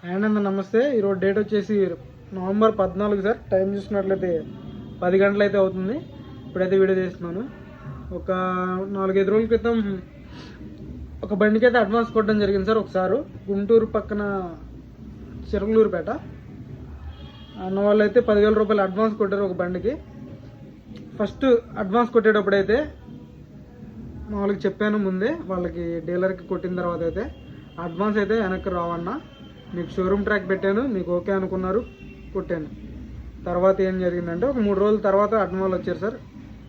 And నమస్తే. ఈరోజు date వచ్చేసి నవంబర్ 14 సార్. టైం చూసినట్లయితే 10 గంటలు అయితే అవుతుంది. ఇప్పుడైతే వీడియో చేస్తున్నాను. ఒక 4-5 రోజుల క్రితం ఒక బండికి అయితే అడ్వాన్స్ కొట్టడం జరిగింది సార్. ఒకసారి గుంటూరు పక్కన చిరకలూరుపేట అన్న వాళ్ళు అయితే 10,000 రూపాయలు అడ్వాన్స్ కొట్టారు ఒక బండికి. ఫస్ట్ అడ్వాన్స్ కొట్టేటప్పుడు అయితే మామూలుగా చెప్పాను ముందే వాళ్ళకి, డీలర్కి కొట్టిన తర్వాత అయితే అడ్వాన్స్ అయితే వెనక్కి రావన్నా, మీకు షోరూమ్ ట్రాక్ పెట్టాను, మీకు ఓకే అనుకున్నారు, కొట్టాను. తర్వాత ఏం జరిగిందంటే ఒక 3 రోజుల తర్వాత అడ్వాన్స్ వచ్చారు సార్.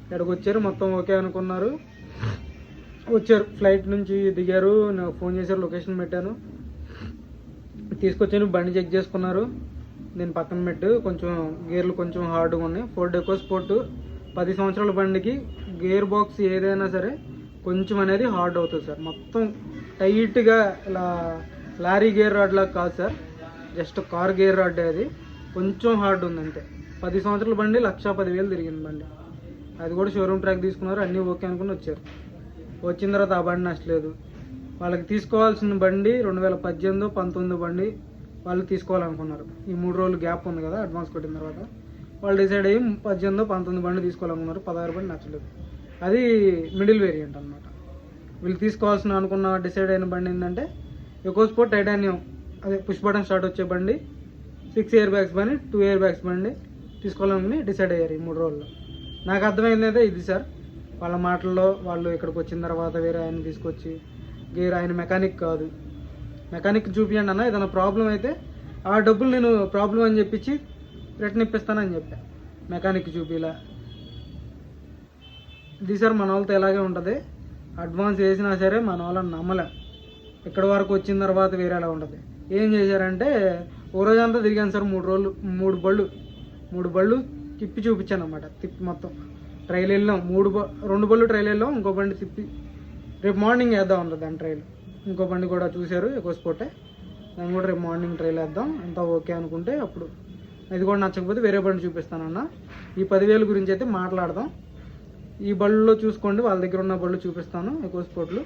ఎక్కడికి వచ్చారు, మొత్తం ఓకే అనుకున్నారు, వచ్చారు. ఫ్లైట్ నుంచి దిగారు, నాకు ఫోన్ చేశారు, లొకేషన్ పెట్టాను, తీసుకొచ్చాను. బండి చెక్ చేసుకున్నారు, నేను పక్కన పెట్టు, కొంచెం గేర్లు కొంచెం హార్డ్గా ఉన్నాయి. ఫోర్డ్ ఎకోస్పోర్ట్ 10 సంవత్సరాల బండికి గేర్ బాక్స్ ఏదైనా సరే కొంచెం అనేది హార్డ్ అవుతుంది సార్. మొత్తం టైట్గా ఇలా లారీ గేర్ రాడ్ లాగా కాదు sir, just car gear rod. అది కొంచెం హార్డ్ ఉందంటే. 10 సంవత్సరాల బండి 1,10,000 తిరిగింది బండి. అది కూడా షోరూమ్ ట్రాక్ తీసుకున్నారు, అన్నీ ఓకే అనుకుని వచ్చారు. వచ్చిన తర్వాత ఆ బండి నచ్చలేదు. వాళ్ళకి తీసుకోవాల్సిన బండి 2018-19 బండి వాళ్ళు తీసుకోవాలనుకున్నారు. ఈ 3 రోజులు గ్యాప్ ఉంది కదా అడ్వాన్స్ కొట్టిన తర్వాత, వాళ్ళు డిసైడ్ అయ్యి 18-19 బండి తీసుకోవాలనుకున్నారు. 16 బండి నచ్చలేదు. అది మిడిల్ వేరియంట్ అనమాట. వీళ్ళు తీసుకోవాల్సిన అనుకున్న డిసైడ్ అయిన బండి ఏంటంటే ఎకోస్పోర్ట్ టైటానియం, అదే పుష్ బటన్ స్టార్ట్ వచ్చే బండి, 6 ఎయిర్ బ్యాగ్స్ బండి, 2 ఎయిర్ బ్యాగ్స్ బండి తీసుకోవాలని డిసైడ్ అయ్యారు ఈ 3 రోజుల్లో. నాకు అర్థమైంది ఇది సార్. వాళ్ళ మాటల్లో వాళ్ళు ఇక్కడికి వచ్చిన తర్వాత వేరే ఆయన తీసుకొచ్చి గేర్, ఆయన మెకానిక్ కాదు, మెకానిక్ చూపించండి అన్న, ఏదైనా ప్రాబ్లం అయితే ఆ డబ్బులు నేను ప్రాబ్లం అని చెప్పించి రిటర్న్ ఇప్పిస్తానని చెప్పా. మెకానిక్ చూపిలా. ఇది సార్ మన వాళ్ళతో ఎలాగే ఉంటుంది. అడ్వాన్స్ వేసినా సరే మన వాళ్ళని నమ్మలేం. ఇక్కడ వరకు వచ్చిన తర్వాత వేరేలా ఉంటుంది. ఏం చేశారంటే ఓ రోజంతా తిరిగాను సార్. 3 రోజులు 3 బళ్ళు తిప్పి చూపించాను అనమాట. తిప్పి మొత్తం ట్రైల్ వెళ్ళాం. 2 బళ్ళు ట్రైల్ వెళ్ళాం, ఇంకో బండి తిప్పి రేపు మార్నింగ్ వేద్దాం ఉంటుంది దాని ట్రైల్. ఇంకో బండి కూడా చూశారు ఎకోస్పోర్టే, దాన్ని కూడా రేపు మార్నింగ్ ట్రైల్ వేద్దాం, అంతా ఓకే అనుకుంటే అప్పుడు ఇది కూడా నచ్చకపోతే వేరే బండి చూపిస్తానన్న. ఈ 10,000 గురించి అయితే మాట్లాడదాం. ఈ బళ్ళలో చూసుకోండి, వాళ్ళ దగ్గర ఉన్న బళ్ళు చూపిస్తాను ఎకోస్పోర్ట్లు.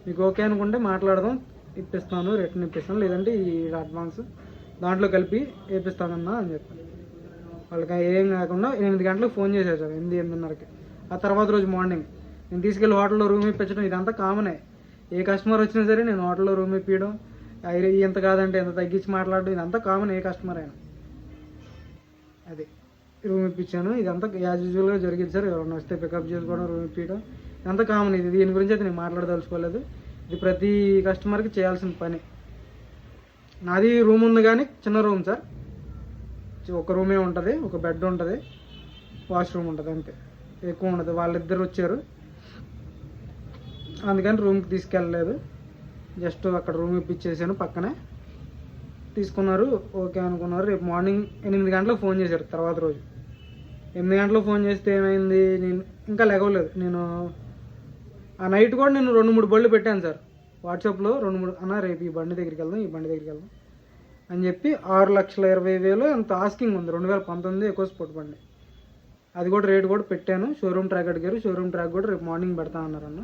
మీకు ఓకే అనుకుంటే మాట్లాడదాం, ఇప్పిస్తాను, రిటర్న్ ఇప్పిస్తాను, లేదంటే ఈ అడ్వాన్స్ దాంట్లో కలిపి వేపిస్తానన్నా అని చెప్పాను. వాళ్ళకి ఏం కాకుండా 8 గంటలకు ఫోన్ చేశారు సార్, 8-8:30కి. ఆ తర్వాత రోజు మార్నింగ్ నేను తీసుకెళ్ళి హోటల్లో రూమ్ ఇప్పించడం ఇదంతా కామనే. ఏ కస్టమర్ వచ్చినా సరే నేను హోటల్లో రూమ్ ఇప్పించడం, ఇంత కాదంటే ఎంత తగ్గించి మాట్లాడడం, ఇదంతా కామన్ ఏ కస్టమర్ అయినా. అది రూమ్ ఇప్పించాను. ఇదంతా యాజ్ యూజువల్గా జరిగింది సార్. ఎవరైనా వస్తే పికప్ చేసుకోవడం, రూమ్ ఇప్పించడం ఇదంతా కామన్. దీని గురించి అయితే నేను మాట్లాడదలుచుకోలేదు. ఇది ప్రతి కస్టమర్కి చేయాల్సిన పని. నాది రూమ్ ఉంది కానీ చిన్న రూమ్ సార్. ఒక రూమే ఉంటుంది, ఒక బెడ్ ఉంటుంది, వాష్రూమ్ ఉంటుంది, అంతే, ఎక్కువ ఉండదు. వాళ్ళిద్దరు వచ్చారు అందుకని రూమ్కి తీసుకెళ్ళలేదు. జస్ట్ అక్కడ రూమ్ ఇప్పించేసాను, పక్కనే తీసుకున్నారు, ఓకే అనుకున్నారు. రేపు మార్నింగ్ 8 గంటలకు ఫోన్ చేశారు. తర్వాత రోజు 8 గంటలకు ఫోన్ చేస్తే ఏమైంది, నేను ఇంకా లెగవలేదు. నేను ఆ నైట్ కూడా నేను 2-3 బళ్ళు పెట్టాను సార్ వాట్సాప్లో. 2-3 అన్న రేపు ఈ బండి దగ్గరికి వెళ్దాం, ఈ బండి దగ్గరికి వెళ్దాం అని చెప్పి 6,20,000 అంత ఆస్కింగ్ ఉంది. 2019 ఎకోస్పోర్ట్ బండి. అది కూడా రేటు కూడా పెట్టాను. షోరూమ్ ట్రాక్ అడిగారు, షోరూమ్ ట్రాక్ కూడా రేపు మార్నింగ్ పెడతా అన్నారు అన్న.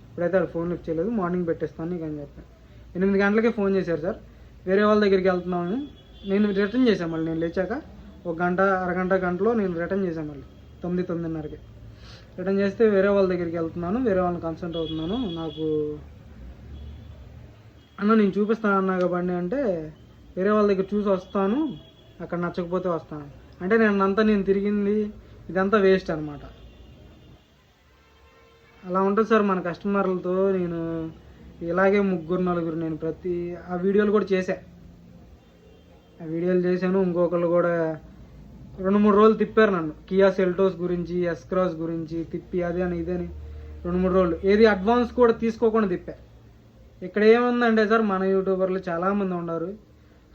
ఇప్పుడైతే వాళ్ళు ఫోన్ లిఫ్ట్ చేయలేదు, మార్నింగ్ పెట్టేస్తాను నీకు అని చెప్పాను. 8 గంటలకే ఫోన్ చేశారు సార్. వేరే వాళ్ళ దగ్గరికి వెళ్తున్నాను, నేను రిటర్న్ చేశాను. మళ్ళీ నేను లేచాక 1 గంట, అరగంట, గంటలో నేను రిటర్న్ చేశాను. మళ్ళీ 9-9:30కి రిటర్న్ చేస్తే వేరే వాళ్ళ దగ్గరికి వెళ్తున్నాను, వేరే వాళ్ళని కన్సల్ట్ అవుతున్నాను. నాకు అన్న నేను చూపిస్తాను అన్నా బండి అంటే, వేరే వాళ్ళ దగ్గర చూసి వస్తాను, అక్కడ నచ్చకపోతే వస్తాను అంటే, నేను తిరిగింది ఇదంతా వేస్ట్ అనమాట. అలా ఉంటుంది సార్ మన కస్టమర్లతో. నేను ఇలాగే 3-4 నేను ఆ వీడియోలు కూడా చేశాను. ఇంకొకళ్ళు కూడా 2-3 రోజులు తిప్పారు నన్ను. కియా సెల్టోస్ గురించి, ఎస్ క్రాస్ గురించి తిప్పి అది అని ఇదని 2-3 రోజులు ఏది అడ్వాన్స్ కూడా తీసుకోకుండా తిప్పా. ఇక్కడ ఏముందంటే సార్, మన యూట్యూబర్లు చాలామంది ఉన్నారు,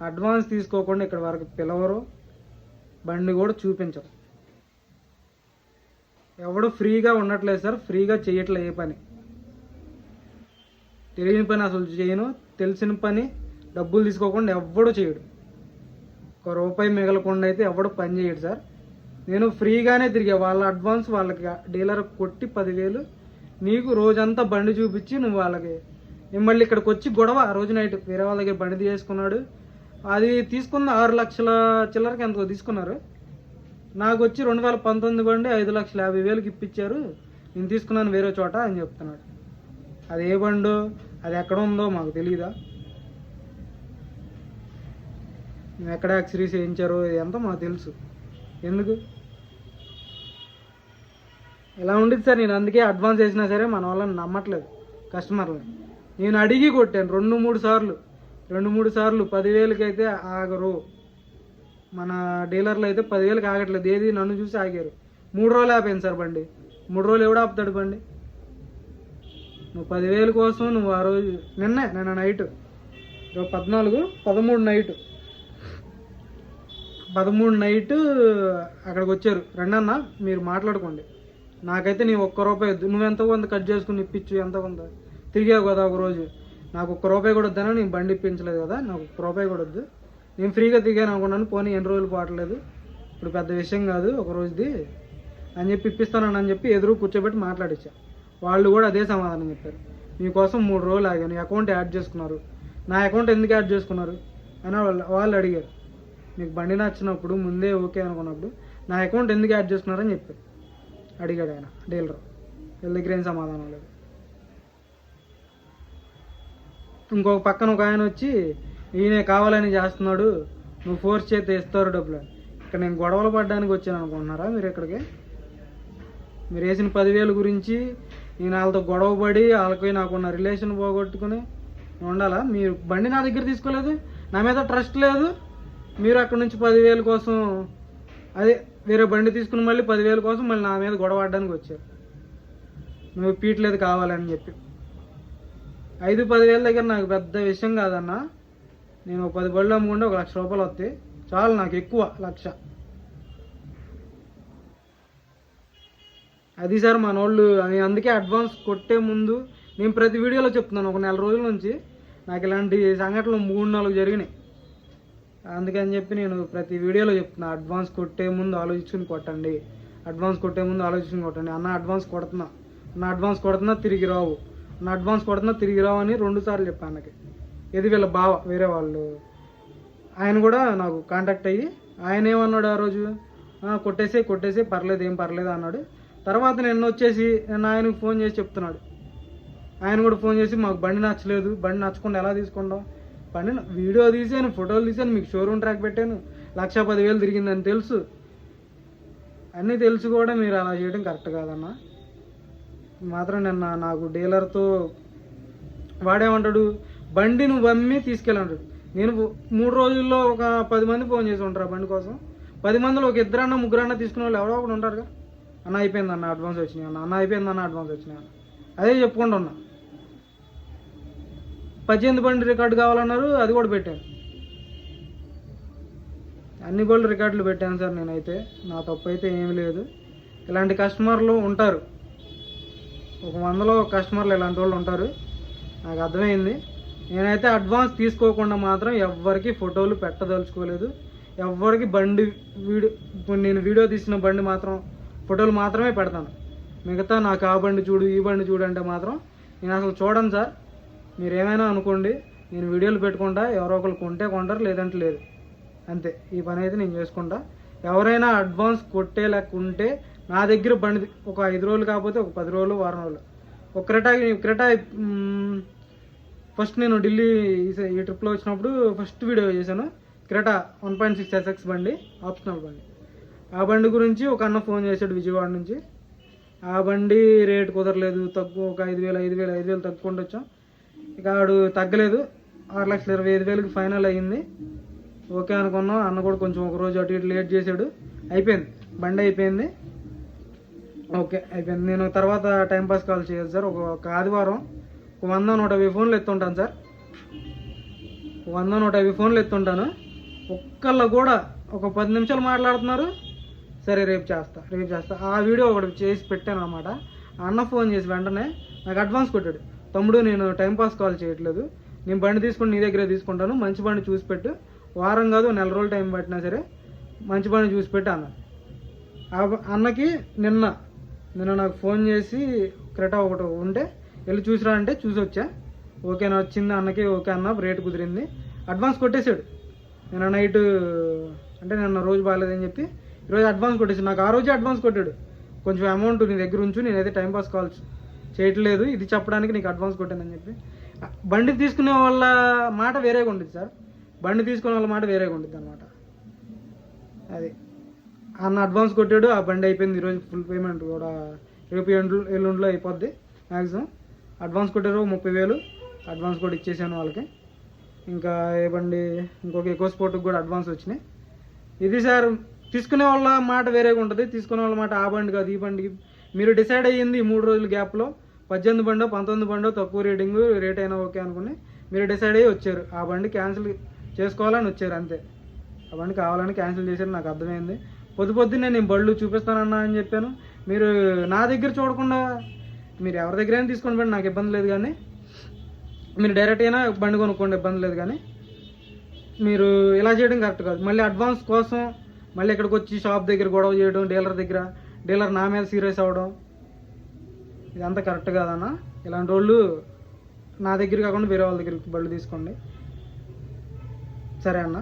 అడ్వాన్స్ తీసుకోకుండా ఇక్కడ వరకు పిలవరు, బండి కూడా చూపించరు. ఎవడు ఫ్రీగా ఉండట్లేదు సార్, ఫ్రీగా చేయట్లేదు ఏ పని. తెలియని పని అసలు చేయను, తెలిసిన పని డబ్బులు తీసుకోకుండా ఎవడు చేయడు. 1 రూపాయి మిగలకుండా అయితే ఎవడు పని చేయడు సార్. నేను ఫ్రీగానే తిరిగా. వాళ్ళ అడ్వాన్స్ వాళ్ళకి డీలర్ కొట్టి 10,000 నీకు రోజంతా బండి చూపించి నువ్వు వాళ్ళకి. నేను మళ్ళీ ఇక్కడికి వచ్చి గొడవ. ఆ రోజు నైట్ వేరే వాళ్ళ దగ్గర బండి తీసుకున్నాడు, అది తీసుకున్న 6 లక్షల చిల్లరకి ఎంతో తీసుకున్నారు. నాకు వచ్చి 2019 బండి 5,50,000కి ఇప్పించారు, నేను తీసుకున్నాను వేరే చోట అని చెప్తున్నాడు. అది ఏ బండో, అది ఎక్కడ ఉందో మాకు తెలియదా? మేము ఎక్కడ యాక్సరీస్ వేయించారో ఇదంతా మాకు తెలుసు. ఎందుకు ఇలా ఉండేది సార్? నేను అందుకే అడ్వాన్స్ వేసినా సరే మన వాళ్ళని నమ్మట్లేదు కస్టమర్లని. నేను అడిగి కొట్టాను 2-3 సార్లు 10,000కి అయితే ఆగరు. మన డీలర్లు అయితే 10,000కి ఆగట్లేదు. ఏది నన్ను చూసి ఆగారు. 3 రోజులు ఆపాను సార్ బండి. 3 రోజులు ఎవడు ఆపుతాడు బండి? నువ్వు 10,000 కోసం నువ్వు ఆ రోజు నిన్న నైట్ 13 నైట్ అక్కడికి వచ్చారు. రెండన్నా మీరు మాట్లాడుకోండి, నాకైతే నీ ₹1 వద్దు. నువ్వెంత కొంత కట్ చేసుకుని ఇప్పించు, ఎంత కొంత తిరిగావు కదా ఒక రోజు. నాకు ₹1 కూడా వద్దనా? నేను బండి ఇప్పించలేదు కదా, నాకు ₹1 కూడా వద్దు. నేను ఫ్రీగా తిరిగాను అనుకున్నాను. పోనీ ఎన్ని రోజులు పోవట్లేదు, ఇప్పుడు పెద్ద విషయం కాదు ఒక రోజుది అని చెప్పి ఇప్పిస్తానని చెప్పి ఎదురు కూర్చోబెట్టి మాట్లాడించా. వాళ్ళు కూడా అదే సమాధానం చెప్పారు. మీకోసం 3 రోజులు ఆగాను, అకౌంట్ యాడ్ చేసుకున్నారు. నా అకౌంట్ ఎందుకు యాడ్ చేసుకున్నారు అని వాళ్ళు అడిగారు. మీకు బండి నచ్చినప్పుడు ముందే ఓకే అనుకున్నప్పుడు నా అకౌంట్ ఎందుకు యాడ్ చేసుకున్నారని చెప్పారు. అడిగాడు ఆయన డీలర్. వీళ్ళ దగ్గర ఏం సమాధానం లేదు. ఇంకొక పక్కన ఒక ఆయన వచ్చి ఈయనే కావాలని చేస్తున్నాడు, నువ్వు ఫోర్స్ చేస్తే ఇస్తారు డబ్బులు. ఇక్కడ నేను గొడవలు పడడానికి వచ్చాను అనుకుంటున్నారా మీరు? ఇక్కడికి మీరు వేసిన 10,000 గురించి నేను వాళ్ళతో గొడవ పడి వాళ్ళకి నాకున్న రిలేషన్ పోగొట్టుకుని ఉండాలా? మీరు బండి నా దగ్గర తీసుకోలేదు, నా మీద ట్రస్ట్ లేదు, మీరు అక్కడ నుంచి 10,000 కోసం అదే వేరే బండి తీసుకుని మళ్ళీ 10,000 కోసం మళ్ళీ నా మీద గొడవ పడడానికి వచ్చారు. నువ్వు పీట్లేదు కావాలని చెప్పి. 5-10,000 దగ్గర నాకు పెద్ద విషయం కాదన్నా. నేను 10 బళ్ళు అమ్ముకుంటే ₹1,00,000 వస్తాయి చాలు, నాకు ఎక్కువ 1,00,000. అది సార్ మన వాళ్ళు. అందుకే అడ్వాన్స్ కొట్టే ముందు నేను ప్రతి వీడియోలో చెప్తున్నాను. ఒక 4 రోజుల నుంచి నాకు ఇలాంటి సంఘటనలు 3-4 జరిగినాయి. అందుకని చెప్పి నేను ప్రతి వీడియోలో చెప్తున్నా, అడ్వాన్స్ కొట్టే ముందు ఆలోచించుకుని కొట్టండి, అడ్వాన్స్ కొట్టే ముందు ఆలోచించుకుని కొట్టండి. అడ్వాన్స్ కొడుతున్నా తిరిగి రావు, అడ్వాన్స్ కొడుతున్నా తిరిగి రావు అని 2 సార్లు చెప్పాను అన్నకి. ఇది వీళ్ళ బావ వేరే వాళ్ళు, ఆయన కూడా నాకు కాంటాక్ట్ అయ్యి ఆయన ఏమన్నాడు ఆ రోజు, కొట్టేసే పర్లేదు, ఏం పర్లేదు అన్నాడు. తర్వాత నేను వచ్చేసి ఆయనకు ఫోన్ చేసి చెప్తున్నాడు. ఆయన కూడా ఫోన్ చేసి మాకు బండి నచ్చలేదు, బండి నచ్చకుండా ఎలా తీసుకుంటాం, బండి వీడియో తీసాను, ఫోటోలు తీసాను, మీకు షోరూమ్ ట్రాక్ పెట్టాను, 1,10,000 తిరిగిందని తెలుసు, అన్నీ తెలుసు కూడా మీరు అలా చేయడం కరెక్ట్ కాదన్నా. మాత్రం నిన్న నాకు డీలర్తో వాడేమంటాడు, బండి నువ్వు అమ్మి తీసుకెళ్ళంటాడు. నేను 3 రోజుల్లో ఒక 10 మంది ఫోన్ చేసి ఉంటారు ఆ బండి కోసం. 10 మందిలో ఒక 2-3 తీసుకునే వాళ్ళు ఎవరో ఒకటి ఉంటారుగా. అన్న అయిపోయిందన్న అడ్వాన్స్ వచ్చినాయి అన్న అయిపోయిందన్న అడ్వాన్స్ వచ్చినాయి అన్న, అదే చెప్పుకుంటూ ఉన్నా. 18 బండి రికార్డు కావాలన్నారు, అది కూడా పెట్టాను. అన్ని బళ్ళు రికార్డులు పెట్టాను సార్. నేనైతే నా తప్పు అయితే ఏమీ లేదు. ఇలాంటి కస్టమర్లు ఉంటారు, ఒక 100లో కస్టమర్లు ఇలాంటి వాళ్ళు ఉంటారు, నాకు అర్థమైంది. నేనైతే అడ్వాన్స్ తీసుకోకుండా మాత్రం ఎవ్వరికి ఫోటోలు పెట్టదలుచుకోలేదు. ఎవ్వరికి బండి నేను వీడియో తీసిన బండి మాత్రం ఫోటోలు మాత్రమే పెడతాను. మిగతా నాకు ఆ బండి చూడు, ఈ బండి చూడు అంటే మాత్రం నేను అసలు చూడను సార్. మీరు ఏమైనా అనుకోండి, నేను వీడియోలు పెట్టుకుంటా, ఎవరో ఒకరు కొంటే కొంటారు, లేదంటే లేదు, అంతే. ఈ పని అయితే నేను చేసుకుంటా. ఎవరైనా అడ్వాన్స్ కొట్టే లెక్క ఉంటే నా దగ్గర బండి ఒక 5 రోజులు కాకపోతే ఒక 10 రోజులు, వారం రోజులు. ఒక క్రెటా ఫస్ట్ నేను ఢిల్లీ ఈ ట్రిప్లో వచ్చినప్పుడు ఫస్ట్ వీడియో చేశాను. క్రెటా 1.6 SX బండి, ఆప్షనల్ బండి. ఆ బండి గురించి ఒక అన్న ఫోన్ చేశాడు విజయవాడ నుంచి. ఆ బండి రేట్ కుదరలేదు, తక్కువ ఒక 5,000 తగ్గుకుంటూ వచ్చాం. ఇక ఆడు తగ్గలేదు, 6,25,000కి ఫైనల్ అయ్యింది. ఓకే అనుకున్నాం. అన్న కూడా కొంచెం ఒక రోజు అటు ఇటు లేట్ చేశాడు. అయిపోయింది బండి, అయిపోయింది, ఓకే అయిపోయింది. నేను తర్వాత టైంపాస్ కాల్ చేయదు సార్. ఒక ఆదివారం 100-150 ఫోన్లు ఎత్తుంటాను సార్. 100-150 ఫోన్లు ఎత్తుంటాను. ఒక్కళ్ళు కూడా ఒక 10 నిమిషాలు మాట్లాడుతున్నారు, సరే రేపు చేస్తా. ఆ వీడియో ఒకటి చేసి పెట్టాను అనమాట. అన్న ఫోన్ చేసి వెంటనే నాకు అడ్వాన్స్ కొట్టాడు. తమ్ముడు, నేను టైంపాస్ కాల్ చేయట్లేదు, నేను బండి తీసుకుని నీ దగ్గరే తీసుకుంటాను, మంచి బండి చూసి పెట్టు, వారం కాదు 4 రోజులు టైం పట్టినా సరే మంచి బండి చూసి పెట్టు అన్న. అన్నకి నిన్న నాకు ఫోన్ చేసి క్రెటా ఒకటి ఉంటే వెళ్ళి చూసిరా అంటే చూసి వచ్చా. ఓకే నచ్చింది అన్నకి, ఓకే అన్న రేటు కుదిరింది, అడ్వాన్స్ కొట్టేశాడు. నిన్న నైట్ అంటే నిన్న రోజు బాగాలేదని చెప్పి ఈరోజు అడ్వాన్స్ కొట్టేసి నాకు ఆ రోజే అడ్వాన్స్ కొట్టాడు. కొంచెం అమౌంట్ నీ దగ్గర ఉంచు, నేనైతే టైంపాస్ కాల్స్ చేయట్లేదు, ఇది చెప్పడానికి నీకు అడ్వాన్స్ కొట్టానని చెప్పి. బండి తీసుకునే వాళ్ళ మాట వేరేగా ఉంటుంది సార్, బండి తీసుకునే వాళ్ళ మాట వేరేగా ఉంటుంది అనమాట. అది అన్న అడ్వాన్స్ కొట్టాడు, ఆ బండి అయిపోయింది. ఈరోజు ఫుల్ పేమెంట్ కూడా రేపు ఎల్లుండిలో అయిపోద్ది మ్యాక్సిమం. అడ్వాన్స్ కొట్టారు 30,000 అడ్వాన్స్ కూడా ఇచ్చేసాను వాళ్ళకి. ఇంకా ఏ బండి ఇంకొక ఎకో స్పోర్ట్కి కూడా అడ్వాన్స్ వచ్చినాయి. ఇది సార్ తీసుకునే వాళ్ళ మాట వేరేగా ఉంటుంది, తీసుకునే వాళ్ళ మాట ఆ బండి కాదు ఈ బండికి మీరు డిసైడ్ అయ్యింది ఈ 3 రోజుల గ్యాప్లో 18 బండో 19 బండో తక్కువ రేట్ అయినా ఓకే అనుకుని మీరు డిసైడ్ అయ్యి వచ్చారు. ఆ బండి క్యాన్సిల్ చేసుకోవాలని వచ్చారు అంతే. ఆ బండి కావాలని క్యాన్సిల్ చేశారు, నాకు అర్థమైంది. పొద్దున్నే నేను బళ్ళు చూపిస్తానన్నా అని చెప్పాను. మీరు నా దగ్గర చూడకుండా మీరు ఎవరి దగ్గరైనా తీసుకొని బండి నాకు ఇబ్బంది లేదు, కానీ మీరు డైరెక్ట్ అయినా బండి కొనుక్కోండి, ఇబ్బంది లేదు. కానీ మీరు ఇలా చేయడం కరెక్ట్ కాదు. మళ్ళీ అడ్వాన్స్ కోసం మళ్ళీ ఇక్కడికి వచ్చి షాప్ దగ్గర గొడవ చేయడం, డీలర్ నా మీద సీరియస్ అవ్వడం, ఇదంతా కరెక్ట్ కాదన్న. ఇలాంటి వాళ్ళు నా దగ్గర కాకుండా వేరే వాళ్ళ దగ్గరికి బళ్ళు తీసుకోండి. సరే అన్న,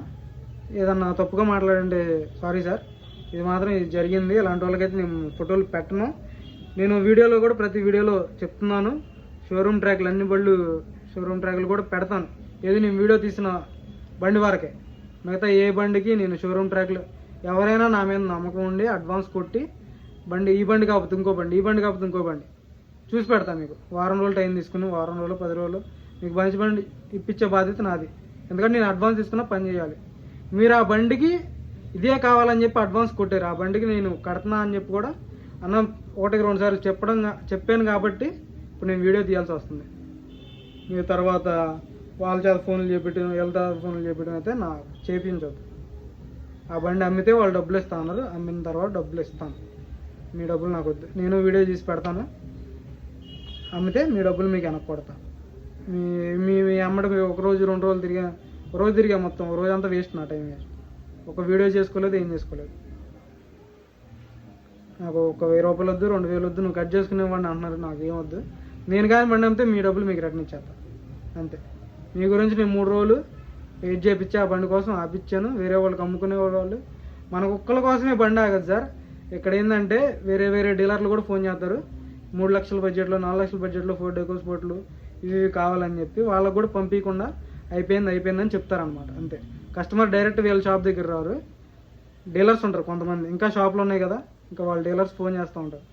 ఏదన్నా తప్పుగా మాట్లాడండి సారీ సార్, ఇది మాత్రం ఇది జరిగింది. ఇలాంటి వాళ్ళకైతే నేను ఫోటోలు పెట్టను. నేను వీడియోలో కూడా ప్రతి వీడియోలో చెప్తున్నాను, షోరూమ్ ట్రాక్లు అన్ని బళ్ళు షోరూమ్ ట్రాక్లు కూడా పెడతాను. ఏది నేను వీడియో తీసిన బండి వరకే, మిగతా ఏ బండికి నేను షోరూమ్ ట్రాక్లు ఎవరైనా నా మీద నమ్మకం ఉండి అడ్వాన్స్ కొట్టి బండి ఈ బండి కాకపోతే ఇంకో బండి, ఈ బండి కాకపోతే ఇంకో బండి చూసి పెడతాను మీకు. వారం రోజులు టైం తీసుకుని వారం రోజులు 10 రోజులు మీకు మంచి బండి ఇప్పించే బాధ్యత నాది. ఎందుకంటే నేను అడ్వాన్స్ తీసుకున్నా పని చేయాలి. మీరు ఆ బండికి ఇదే కావాలని చెప్పి అడ్వాన్స్ కొట్టారు, ఆ బండికి నేను కడుతున్నా అని చెప్పి కూడా అన్న 1-2 సార్లు చెప్పాను కాబట్టి ఇప్పుడు నేను వీడియో తీయాల్సి వస్తుంది. మీరు తర్వాత వాళ్ళ చేత ఫోన్లు చేపించడం వీళ్ళ చేత ఫోన్లు చేపించడం అయితే నా చేయించవద్దు. ఆ బండి అమ్మితే వాళ్ళు డబ్బులు ఇస్తా అన్నారు, అమ్మిన తర్వాత డబ్బులు ఇస్తాను, మీ డబ్బులు నాకు వద్దు. నేను వీడియో తీసి పెడతాను, అమ్మితే మీ డబ్బులు మీకు వెనక్కి కొడతాను. మీ అమ్మడం 1 రోజు 2 రోజులు తిరిగా మొత్తం రోజంతా వేస్ట్, నా టైం వేస్ట్. ఒక వీడియో చేసుకోలేదు, ఏం చేసుకోలేదు. నాకు ఒక 1000 రూపాయలు వద్దు, 2000 వద్దు, నువ్వు కట్ చేసుకునేవాడిని అంటున్నారు, నాకు ఏం వద్దు. నేను కానీ బండి అమ్మితే మీ డబ్బులు మీకు రిటర్న్ ఇచ్చేస్తాను అంతే. మీ గురించి నేను 3 రోజులు వెయిట్ చేయించి ఆ బండి కోసం ఆపిచ్చాను. వేరే వాళ్ళకి అమ్ముకునే వాళ్ళు మనకు ఒక్కళ్ళ కోసమే బండి ఆగదు సార్. ఇక్కడ ఏంటంటే వేరే డీలర్లు కూడా ఫోన్ చేస్తారు, 3 లక్షల బడ్జెట్లో 4 లక్షల బడ్జెట్లో ఫోర్డ్ ఎకో స్పోర్ట్లు ఇవి కావాలని చెప్పి వాళ్ళకు కూడా పంపించకుండా అయిపోయిందని చెప్తారనమాట అంతే. కస్టమర్ డైరెక్ట్ వీళ్ళ షాప్ దగ్గర రారు, డీలర్స్ ఉంటారు కొంతమంది, ఇంకా షాప్లో ఉన్నాయి కదా, ఇంకా వాళ్ళ డీలర్స్ ఫోన్ చేస్తూ ఉంటారు,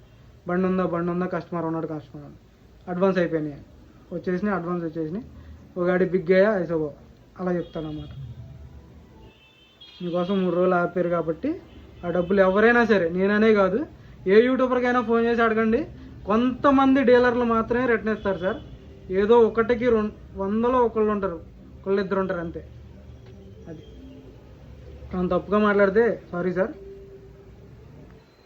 బండి ఉందా కస్టమర్ అడ్వాన్స్ అయిపోయినాయి అడ్వాన్స్ వచ్చేసినాయి, ఒక గాడి బిగ్ అయ్యా ఐసోబో అలా చెప్తానమాట. మీకోసం 3 రోజులు ఆపారు కాబట్టి ఆ డబ్బులు ఎవరైనా సరే, నేననే కాదు ఏ యూట్యూబర్కైనా ఫోన్ చేసి అడగండి, కొంతమంది డీలర్లు మాత్రమే రిటర్న్ ఇస్తారు సార్. ఏదో 1కి 100లో ఒకళ్ళు ఉంటారు, ఒకళ్ళిద్దరు ఉంటారు అంతే. అది తప్పుగా మాట్లాడితే సారీ సార్.